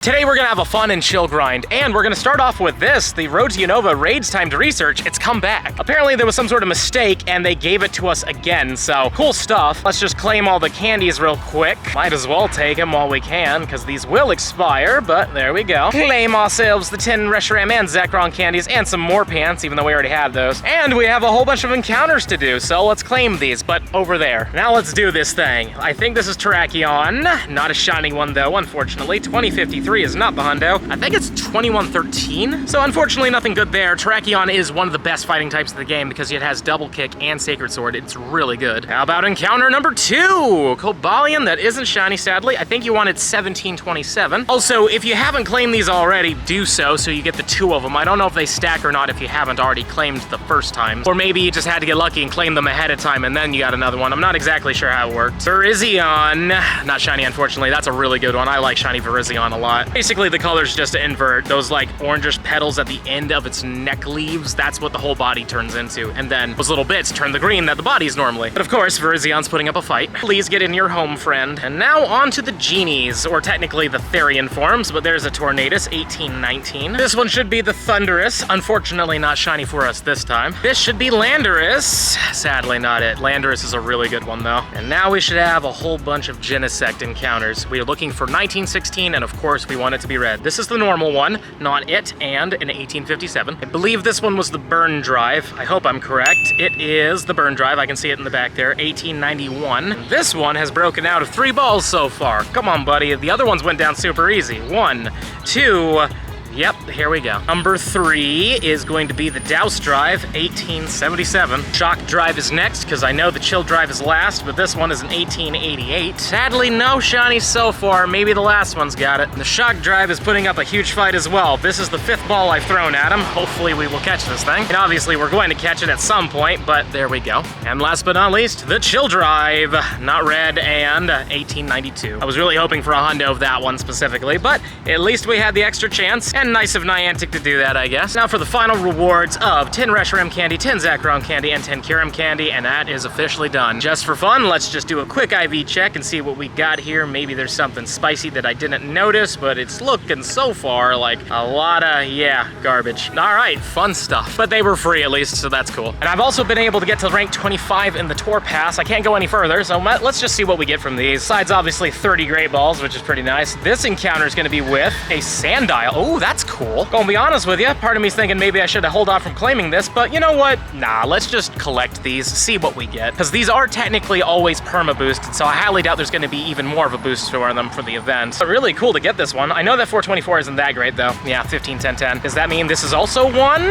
Today we're gonna have a fun and chill grind, and we're gonna start off with this, the Road to Unova Raids Time to Research. It's come back. Apparently there was some sort of mistake and they gave it to us again, so cool stuff. Let's just claim all the candies real quick. Might as well take them while we can, because these will expire, but there we go. Claim ourselves the 10 Reshiram and Zekrom candies and some more pants, even though we already had those. And we have a whole bunch of encounters to do, so let's claim these, but over there. Now let's do this thing. I think this is Terrakion. Not a shiny one though, unfortunately. 2053 is not the hundo. I think it's 2113. So unfortunately nothing good there. Terrakion is one of the best fighting types of the game because it has double kick and sacred sword. It's really good. How about encounter number 2? Cobalion, that isn't shiny sadly. I think you wanted 1727. Also, if you haven't claimed these already, do so you get the 2 of them. I don't know if they stack or not if you haven't already claimed the first time. Or maybe you just had to get lucky and claim them ahead of time and then you got another one. I'm not exactly sure how it works. Virizion, not shiny unfortunately. That's a really good one. I like shiny Virizion a lot. Basically the colors just invert. Those like orangish petals at the end of its neck leaves, that's what the whole body turns into. And then those little bits turn the green that the body's normally. But of course, Virizion's putting up a fight. Please get in your home, friend. And now on to the genies, or technically the Therian forms, but there's a Tornadus, 1819. This one should be the Thunderous. Unfortunately not shiny for us this time. This should be Landorus. Sadly not it. Landorus is a really good one though. And now we should have a whole bunch of Genesect encounters. We are looking for 1916, and of course we want it to be red. This is the normal one, not it, and an 1857. I believe this one was the Burn Drive. I hope I'm correct. It is the Burn Drive. I can see it in the back there, 1891. This one has broken out of 3 balls so far. Come on, buddy. The other ones went down super easy. 1, 2, yep, here we go. Number 3 is going to be the Douse Drive, 1877. Shock Drive is next, because I know the Chill Drive is last, but this one is an 1888. Sadly, no shinies so far. Maybe the last one's got it. The Shock Drive is putting up a huge fight as well. This is the 5th ball I've thrown at him. Hopefully we will catch this thing. And obviously we're going to catch it at some point, but there we go. And last but not least, the Chill Drive. Not red, and 1892. I was really hoping for a hundo of that one specifically, but at least we had the extra chance. And nice of Niantic to do that, I guess. Now for the final rewards of 10 Reshiram candy, 10 Zekrom candy, and 10 Kyurem candy, and that is officially done. Just for fun, let's just do a quick IV check and see what we got here. Maybe there's something spicy that I didn't notice, but it's looking so far like a lot of, yeah, garbage. All right, fun stuff. But they were free at least, so that's cool. And I've also been able to get to rank 25 in the Tour Pass. I can't go any further, so let's just see what we get from these. Besides obviously 30 Great Balls, which is pretty nice. This encounter is going to be with a Sandile. Oh, that's cool. Gonna be honest with you, part of me's thinking maybe I should have held off from claiming this, but you know what? Nah, let's just collect these, see what we get. Because these are technically always perma boosted, so I highly doubt there's gonna be even more of a boost for them for the event. But really cool to get this one. I know that 424 isn't that great though. Yeah, 15, 10, 10. Does that mean this is also one?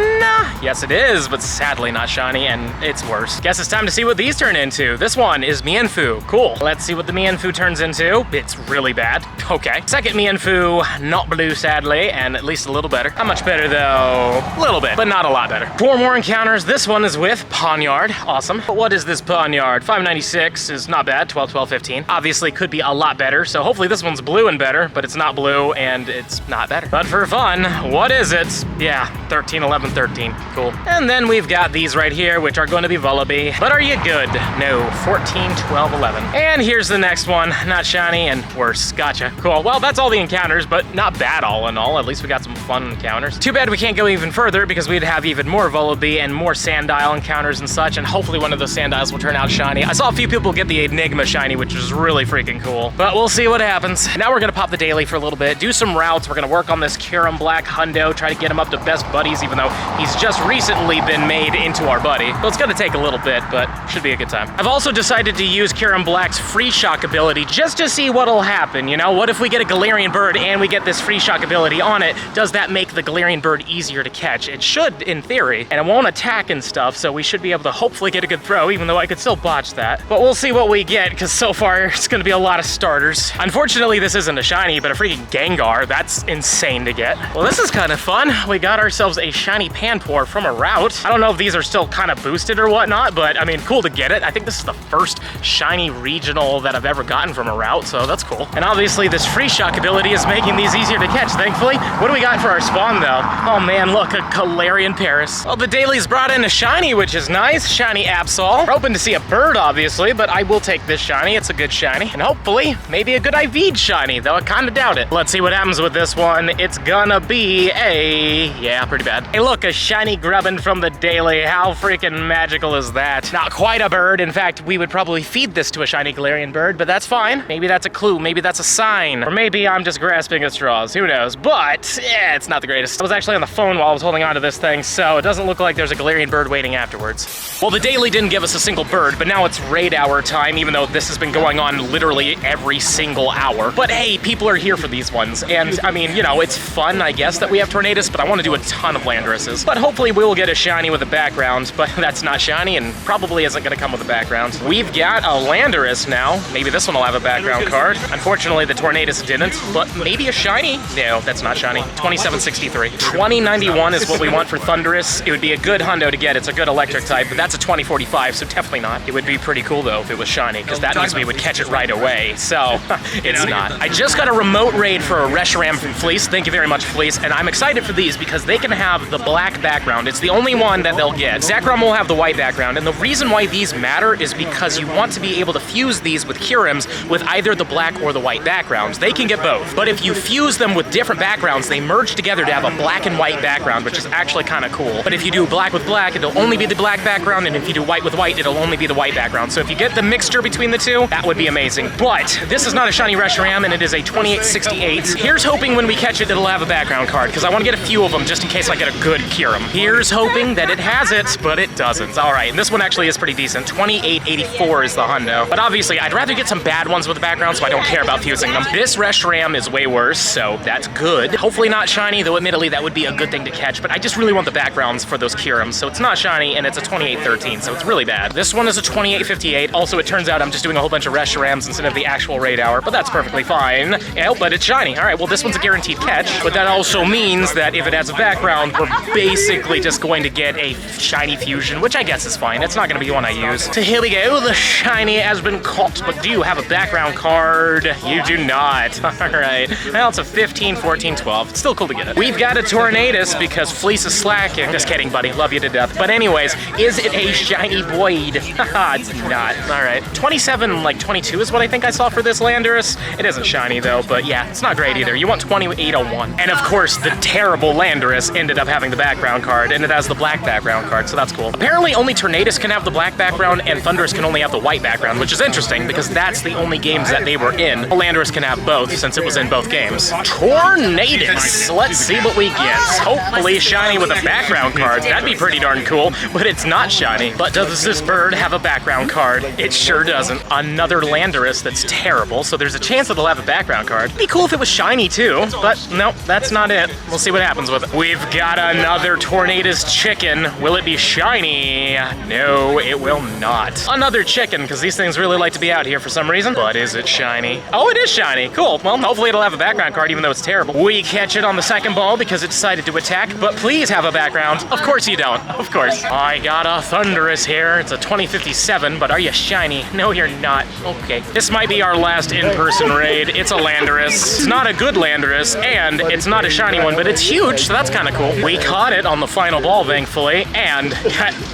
Yes, it is, but sadly not shiny, and it's worse. Guess it's time to see what these turn into. This one is Mienfoo. Cool. Let's see what the Mienfoo turns into. It's really bad. Okay. Second Mienfoo, not blue sadly, and at least a little better. How much better though? A little bit, but not a lot better. 4 more encounters. This one is with Pawniard. Awesome. But what is this Pawniard? 596 is not bad. 12, 12, 15. Obviously could be a lot better, so hopefully this one's blue and better, but it's not blue and it's not better. But for fun, what is it? Yeah, 13, 11, 13. Cool. And then we've got these right here, which are going to be Vullaby. But are you good? No. 14, 12, 11. And here's the next one. Not shiny and worse. Gotcha. Cool. Well, that's all the encounters, but not bad all in all. At least we got some fun encounters. Too bad we can't go even further because we'd have even more Vullaby and more Sandile encounters and such, and hopefully one of those Sandiles will turn out shiny. I saw a few people get the Enigma shiny, which is really freaking cool. But we'll see what happens. Now we're gonna pop the daily for a little bit, do some routes. We're gonna work on this Kyurem Black hundo, try to get him up to best buddies, even though he's just recently been made into our buddy. So it's gonna take a little bit, but should be a good time. I've also decided to use Kyurem Black's free shock ability just to see what'll happen, you know? What if we get a Galarian bird and we get this free shock ability on it? Does that make the Galarian bird easier to catch? It should, in theory, and it won't attack and stuff, so we should be able to hopefully get a good throw, even though I could still botch that. But we'll see what we get, because so far it's gonna be a lot of starters. Unfortunately, this isn't a shiny, but a freaking Gengar. That's insane to get. Well, this is kind of fun. We got ourselves a shiny Panpour from a route. I don't know if these are still kind of boosted or whatnot, but I mean, cool to get it. I think this is the first shiny regional that I've ever gotten from a route, so that's cool. And obviously this free shock ability is making these easier to catch, thankfully. What do we we got for our spawn, though? Oh man, look, a Galarian Paris. Well, the daily's brought in a shiny, which is nice. Shiny Absol. We're hoping to see a bird, obviously, but I will take this shiny. It's a good shiny. And hopefully, maybe a good IV shiny, though I kind of doubt it. Let's see what happens with this one. It's gonna be yeah, pretty bad. Hey, look, a shiny Grubbin from the daily. How freaking magical is that? Not quite a bird. In fact, we would probably feed this to a shiny Galarian bird, but that's fine. Maybe that's a clue. Maybe that's a sign. Or maybe I'm just grasping at straws. Who knows? But, yeah, it's not the greatest. I was actually on the phone while I was holding onto this thing, so it doesn't look like there's a Galarian bird waiting afterwards. Well, the daily didn't give us a single bird, but now it's raid hour time, even though this has been going on literally every single hour. But hey, people are here for these ones. And I mean, you know, it's fun, I guess, that we have Tornadus, but I want to do a ton of Landrases. But hopefully we will get a shiny with a background, but that's not shiny and probably isn't going to come with a background. We've got a Landorus now. Maybe this one will have a background card. Unfortunately, the Tornadus didn't, but maybe a shiny? No, that's not shiny. 2763. 2091 is what we want for Thundurus. It would be a good hundo to get. It's a good electric type, but that's a 2045, so definitely not. It would be pretty cool, though, if it was shiny, because that means we would catch it right away. So, it's not. I just got a remote raid for a Reshiram from Fleece. Thank you very much, Fleece. And I'm excited for these because they can have the black background. It's the only one that they'll get. Zekrom will have the white background, and the reason why these matter is because you want to be able to fuse these with Kyurems with either the black or the white backgrounds. They can get both. But if you fuse them with different backgrounds, they merge together to have a black and white background, which is actually kind of cool. But if you do black with black, it'll only be the black background, and if you do white with white, it'll only be the white background. So if you get the mixture between the two, that would be amazing. But this is not a shiny Reshiram, and it is a 2868. Here's hoping when we catch it, it'll have a background card, because I want to get a few of them just in case I get a good Kyurem. Here's hoping that it has it, but it doesn't. All right, and this one actually is pretty decent. 2884 is the hundo. But obviously, I'd rather get some bad ones with the background, so I don't care about fusing them. This Reshiram is way worse, so that's good. Hopefully not shiny, though admittedly that would be a good thing to catch, but I just really want the backgrounds for those Kyurems, so it's not shiny, and it's a 2813, so it's really bad. This one is a 2858. Also, it turns out I'm just doing a whole bunch of Reshirams instead of the actual raid hour, but that's perfectly fine. Yeah, but it's shiny. All right, well, this one's a guaranteed catch, but that also means that if it has a background, we're basically just going to get a shiny fusion, which I guess is fine. It's not going to be one I use. So here we go. The shiny has been caught, but do you have a background card? You do not. All right. Well, it's a 15, 14, 12. It's still cool to get it. We've got a Tornadus because Fleece is slacking. Just kidding, buddy. Love you to death. But anyways, is it a shiny Void? Haha, it's not. All right. 27, like 22 is what I think I saw for this Landorus. It isn't shiny, though, but yeah, it's not great either. You want 2801. And of course, the terrible Landorus ended up having the background card, and it has the black background card, so that's cool. Apparently, only Tornadus can have the black background, and Thundurus can only have the white background, which is interesting, because that's the only games that they were in. Landorus can have both, since it was in both games. Tornadus! Let's see what we get. Hopefully shiny with a background card. That'd be pretty darn cool, but it's not shiny. But does this bird have a background card? It sure doesn't. Another Landorus that's terrible, so there's a chance that it'll have a background card. It'd be cool if it was shiny too, but no, that's not it. We'll see what happens with it. We've got another Tornadus chicken. Will it be shiny? No, it will not. Another chicken, because these things really like to be out here for some reason. But is it shiny? Oh, it is shiny. Cool. Well, hopefully it'll have a background card, even though it's terrible. We catch it on the second ball because it decided to attack, but please have a background. Of course you don't. Of course. I got a Thundurus here. It's a 2057, but are you shiny? No, you're not. Okay. This might be our last in-person raid. It's a Landorus. It's not a good Landorus, and it's not a shiny one, but it's huge, so that's kind of cool. We caught it on the final ball, thankfully, and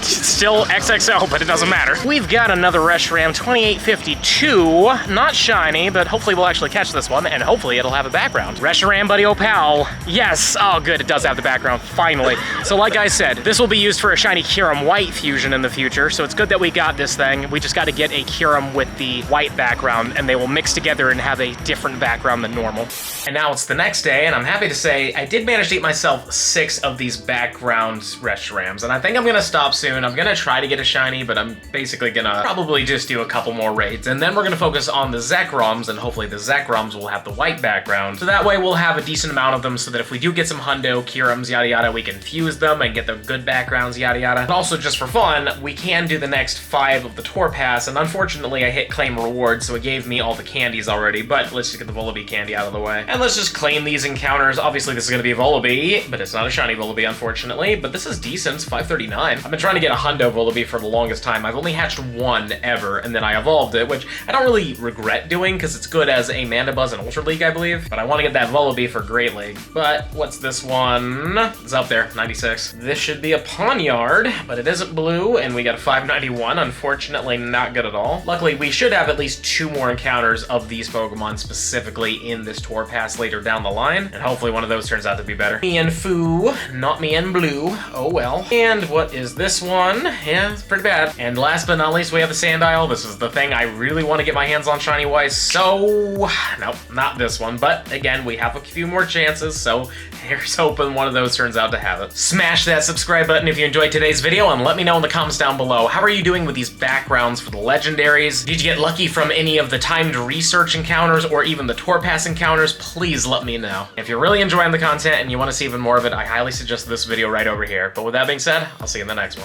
still XXL, but it doesn't matter. We've got another Reshiram 2852. Not shiny, but hopefully we'll actually catch this one, and hopefully it'll have a background. Reshiram, buddy, oh pal. Yes. Oh, good. It does have the background, finally. So like I said, this will be used for a shiny Kyurem white fusion in the future, so it's good that we got this thing. We just got to get a Kyurem with the white background, and they will mix together and have a different background than normal. And now it's the next day, and I'm happy to say I did manage to eat myself 6 of these background Reshirams, and I think I'm going to stop soon. I'm going to try to get a shiny, but I'm basically going to probably just do a couple more raids, and then we're going to focus on the Zekroms, and hopefully the Zekroms will have the white background. So that way we'll have a decent amount of them, so that if we do get some hundo, Kyurems, yada yada, we can fuse them and get the good backgrounds, yada yada. And also, just for fun, we can do the next 5 of the Tour Pass, and unfortunately I hit claim rewards, so it gave me all the candies already, but let's just get the Volibee candy out of the way. And let's just claim these encounters. Obviously this is going to be a Volibee, but it's not a shiny Volibee, unfortunately, but this is decent. It's 539. I've been trying to get a hundo Volibee for the longest time. I've only hatched 1 ever, and then I evolved it, which I don't really regret doing, because it's good as a Mandibuzz in Ultra League, I believe, but I want to get that Volibee for Great League. see. But what's this one? It's up there, 96. This should be a Pawniard, but it isn't blue, and we got a 591. Unfortunately, not good at all. Luckily, we should have at least 2 more encounters of these Pokemon specifically in this tour pass later down the line, and hopefully one of those turns out to be better. Mienfoo, not Mienblue. Oh well. And what is this one? Yeah, it's pretty bad. And last but not least, we have the Sandile. This is the thing I really want to get my hands on shiny-wise, so nope, not this one. But again, we have a few more chances, so here's hoping one of those turns out to have it. Smash that subscribe button if you enjoyed today's video, and let me know in the comments down below, how are you doing with these backgrounds for the legendaries? Did you get lucky from any of the timed research encounters or even the tour pass encounters? Please let me know. If you're really enjoying the content and you want to see even more of it, I highly suggest this video right over here. But with that being said, I'll see you in the next one.